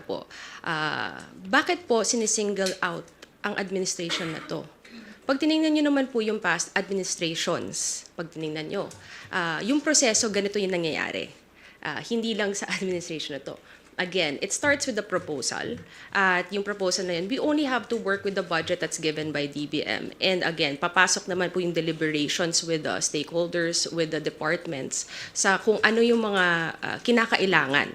po, bakit po sinisingle out ang administration na to? Pag tinignan nyo naman po yung past administrations, pag tinignan nyo, yung proseso, ganito yung nangyayari. Hindi lang sa administration na to. Again, it starts with the proposal. At yung proposal na yun, we only have to work with the budget that's given by DBM. And again, papasok naman po yung deliberations with the stakeholders, with the departments, sa kung ano yung mga kinakailangan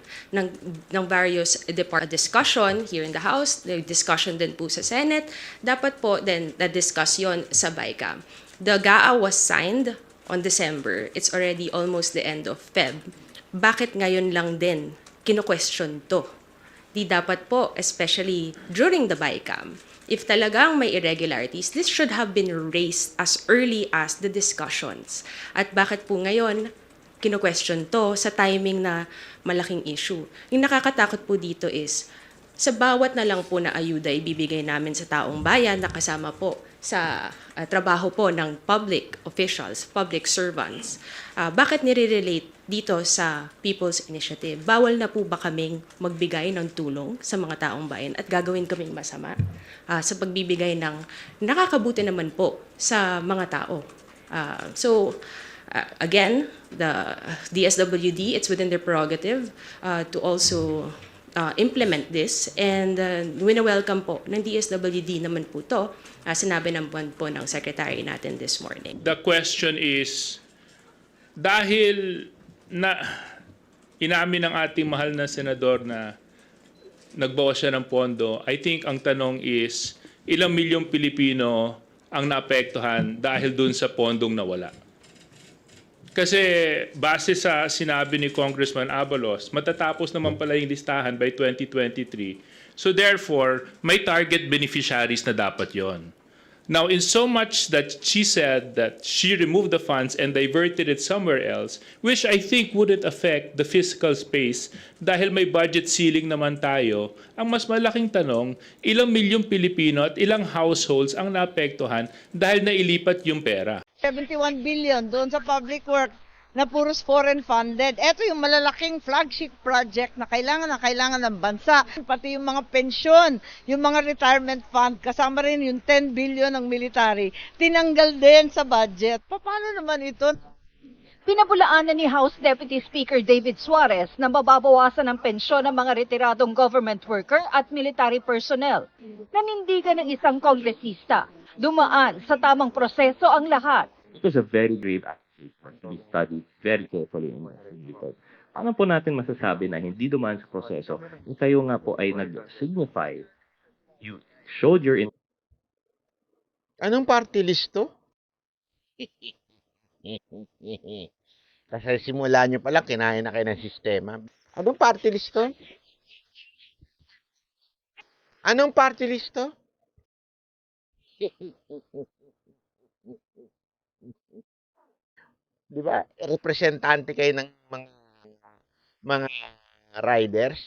ng various discussion here in the House, the discussion din po sa Senate, dapat po then na-discuss yun sa BICAM. The GAA was signed on December. It's already almost the end of Feb. Bakit ngayon lang din kino-question to? Di dapat po, especially during the BICAM, if talagang may irregularities, this should have been raised as early as the discussions. At bakit po ngayon kino-question to sa timing na malaking issue? Yung nakakatakot po dito is, sa bawat na lang po na ayuda ibibigay namin sa taong bayan na kasama po sa trabaho po ng public officials, public servants, bakit nire-relate dito sa People's Initiative? Bawal na po ba kaming magbigay ng tulong sa mga taong bayan at gagawin kaming masama sa pagbibigay ng nakakabuti naman po sa mga tao? Again, the DSWD, it's within their prerogative to also implement this, and wina-welcome po ng DSWD naman po to. Sinabi naman po ng secretary natin this morning. The question is, dahil na inamin ng ating mahal na senador na nagbawas siya ng pondo, I think ang tanong is, ilang milyong Pilipino ang naapektuhan dahil dun sa pondong nawala? Kasi base sa sinabi ni Congressman Abalos, matatapos naman pala yung listahan by 2023. So therefore, may target beneficiaries na dapat yon. Now, in so much that she said that she removed the funds and diverted it somewhere else, which I think wouldn't affect the fiscal space dahil may budget ceiling naman tayo, ang mas malaking tanong, ilang milyong Pilipino at ilang households ang naapektuhan dahil nailipat yung pera? 71 billion doon sa public work na puros foreign funded. Ito yung malalaking flagship project na kailangan ng bansa. Pati yung mga pensyon, yung mga retirement fund, kasama rin yung 10 billion ng military, tinanggal din sa budget. Paano naman ito? Pinabulaanan ni House Deputy Speaker David Suarez na mababawasan ang pensyon ng mga retiradong government worker at military personnel. Nanindigan ng isang kongresista. Dumaan sa tamang proseso ang lahat. It was a very grave act to be studied very carefully in my because paano po natin masasabi na hindi dumaan sa proseso kung kayo nga po ay nag-signify, you showed your Anong party list to? Kasi simula nyo pala, kinain na kayo ng sistema. Anong party list to? Anong party list to? Di ba? Representante kayo ng mga riders.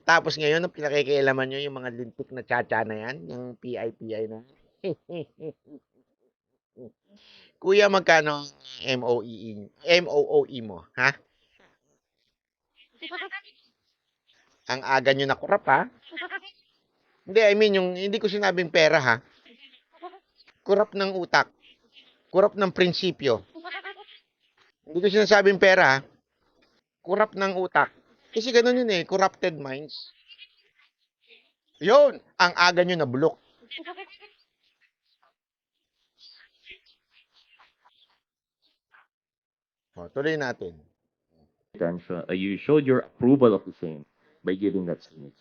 Tapos ngayon, ang pinakikialaman nyo yung mga lintik na tsa-tsa na yan, yung PI na. Kuya, magkano MOOE mo, ha? Ang aga nyo na kurap, ha? Hindi, I mean, hindi ko sinabing pera, ha? Kurap ng utak. Kurap ng prinsipyo. Hindi ko sinasabing pera, ha? Kurap ng utak. Kasi ganun yun eh, corrupted minds. Yun, ang aga nyo na bulok. O, tuloy natin. you showed your approval of the same by giving that speech.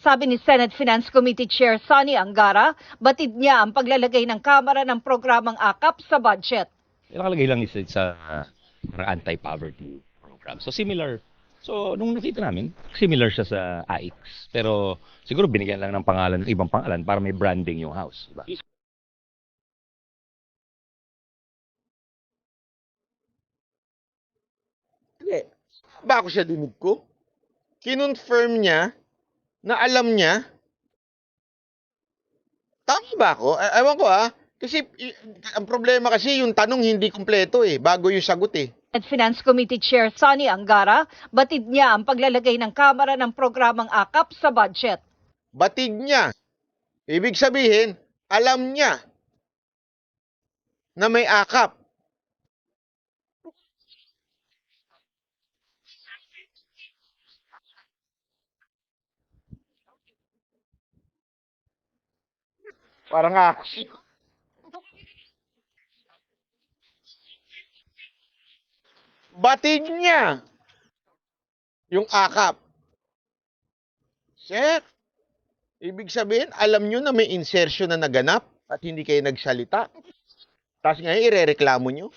Sabi ni Senate Finance Committee Chair Sonny Angara, batid niya ang paglalagay ng Kamara ng programang AKAP sa budget. Nakalagay lang isa sa anti-poverty program. So similar. So nung nakita namin, similar siya sa AIX. Pero siguro binigyan lang ng pangalan, ibang pangalan para may branding yung house. Diba? Hindi. Ba ako siya dinig ko? Kinonfirm niya na alam niya. Tama ba ako? Ewan ko, ha? Kasi ang problema kasi yung tanong hindi kumpleto eh, bago yung sagot eh. At Finance Committee Chair Sonny Angara, batid niya ang paglalagay ng Kamara ng programang AKAP sa budget. Batid niya. Ibig sabihin, alam niya na may akap. Parang batid niya yung akap. Sir, ibig sabihin, alam nyo na may insertion na naganap at hindi kayo nagsalita. Tapos ngayon, irereklamo nyo.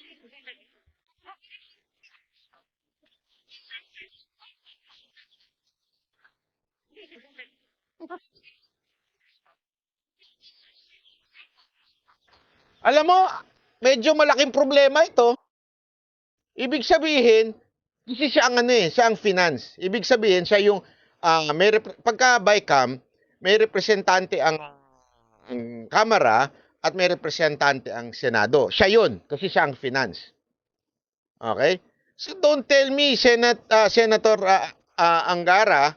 Alam mo, medyo malaking problema ito. Ibig sabihin, kasi siya ang siya ang finance. Ibig sabihin, siya yung, pagka BICAM, may representante ang Kamara at may representante ang Senado. Siya yun, kasi siya ang finance. Okay? So don't tell me, Senator Angara,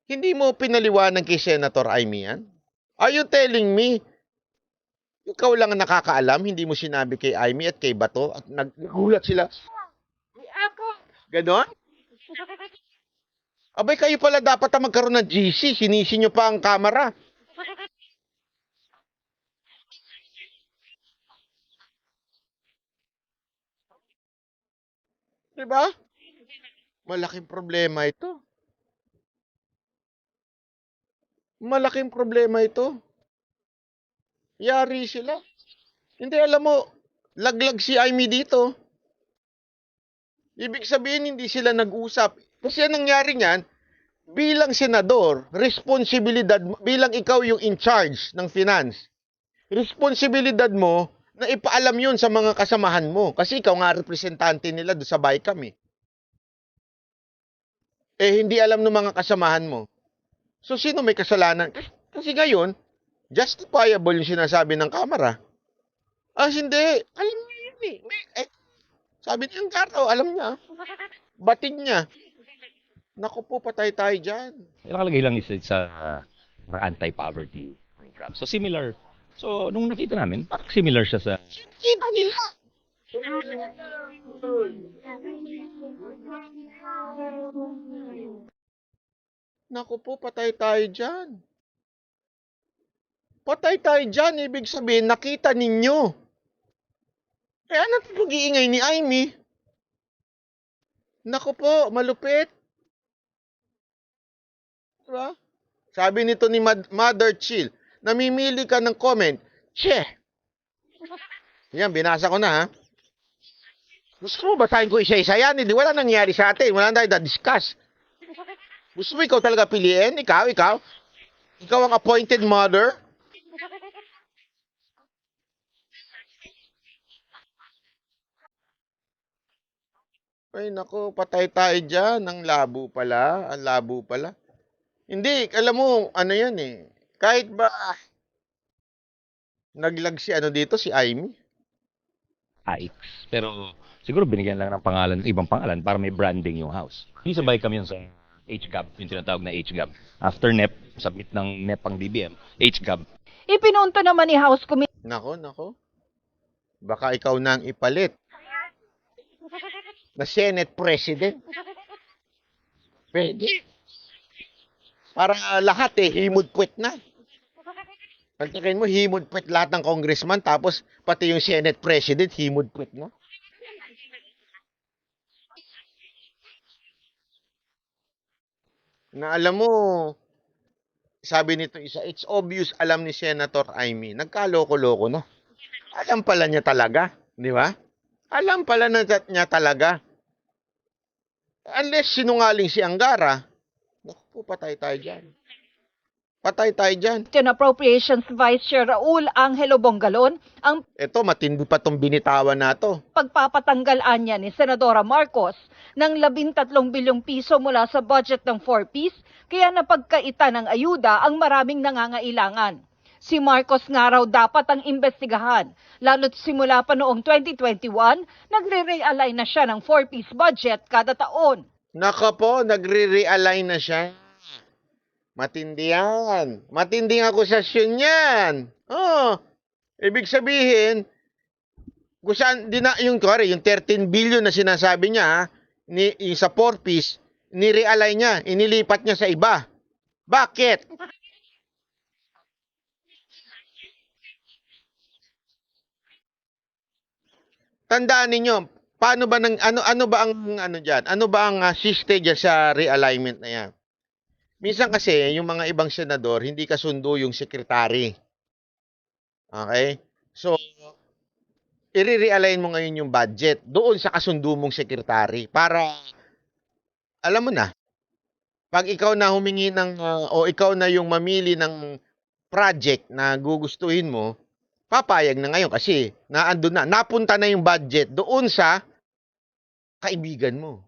hindi mo pinaliwanag kay Senator Amy yan? Are you telling me, ikaw lang ang nakakaalam, hindi mo sinabi kay Amy at kay Bato at nagulat sila? Ganon? Abay, kayo pala dapat na magkaroon ng GC. Sinisi nyo pa ang kamera. Diba? Malaking problema ito. Malaking problema ito. Yari sila. Hindi, alam mo, laglag si Amy dito. Ibig sabihin, hindi sila nag-usap. Kasi ang nangyari niyan, bilang senador, responsibilidad, bilang ikaw yung in charge ng finance, responsibilidad mo na ipaalam yun sa mga kasamahan mo. Kasi ikaw nga representante nila doon sa BICAM eh. Hindi alam ng mga kasamahan mo. So, sino may kasalanan? Kasi ngayon, justifiable yung sinasabi ng Kamara. Hindi. Alam niya yun eh. Sabi niya, alam niya. Batid niya. Naku po, patay tayo dyan. Nakalagay lang isa sa anti-poverty program. So similar. So nung nakita namin, parang similar siya sa Kita nila. Naku po, patay tayo dyan. Patay tayo dyan. Ibig sabihin, nakita ninyo. Kaya ano ito pag-iingay ni Amy? Naku po, malupit. Diba? Sabi nito ni Mother Chill, namimili ka ng comment. Che! Yan, binasa ko na ha. Gusto mo basahin ko isa-isa yan? Hindi, wala nangyari sa atin. Wala na tayo na-discuss. Gusto mo ikaw talaga piliin? Ikaw? Ikaw ang appointed mother? Ay, naku, patay tayo dyan. Ang labo pala. Hindi, alam mo, ano yan eh. Kahit ba naglag si dito, si Amy? AIX. Pero siguro binigyan lang ng pangalan, ibang pangalan para may branding yung house. Hindi sabay kami yun sa HGAB, yung tinatawag na HGAB. After NEP, submit ng NEP ang DBM, HGAB. Ipinunto naman ni House Committee Nako. Baka ikaw na ang ipalit. Na Senate President. Pwede. Para lahat himod-puwet na. Pagtakin mo, himod-puwet lahat ng congressman, tapos pati yung Senate President, himod-puwet na. Na alam mo, sabi nito isa, it's obvious alam ni Senator Amy, nagkaloko-loko na. Alam pala niya talaga, di ba? Alam pala niya talaga. Unless sinungaling si Angara, naku po, patay tayo dyan. Appropriations Vice Chair Raul Angelo Bongalon ang Ito, matindi pa tong binitawan na to. pagpapatanggalan niya ni Senadora Marcos ng 13 bilyong piso mula sa budget ng 4Ps, kaya napagkaita ng ayuda ang maraming nangangailangan. Si Marcos nga raw dapat ang imbestigahan, lalo't simula pa noong 2021, nagre-realign na siya ng 4-piece budget kada taon. Naka po, nagre-realign na siya. Matindi yan. Matinding akusasyon yan. Oh, ibig sabihin, kung saan, yung 13 billion na sinasabi niya, yung sa 4-piece, ni-realign niya, inilipat niya sa iba. Bakit? Tandaan ninyo, paano ba ano ba ang diyan? Ano ba ang system diyan sa realignment na 'yan? Minsan kasi yung mga ibang senador hindi kasundo yung secretary. Okay? So i-realign mo ngayon yung budget doon sa kasundo mong secretary para alam mo na, pag ikaw na humingi ng o ikaw na yung mamili ng project na gugustuhin mo, papayag na ngayon kasi napunta na yung budget doon sa kaibigan mo.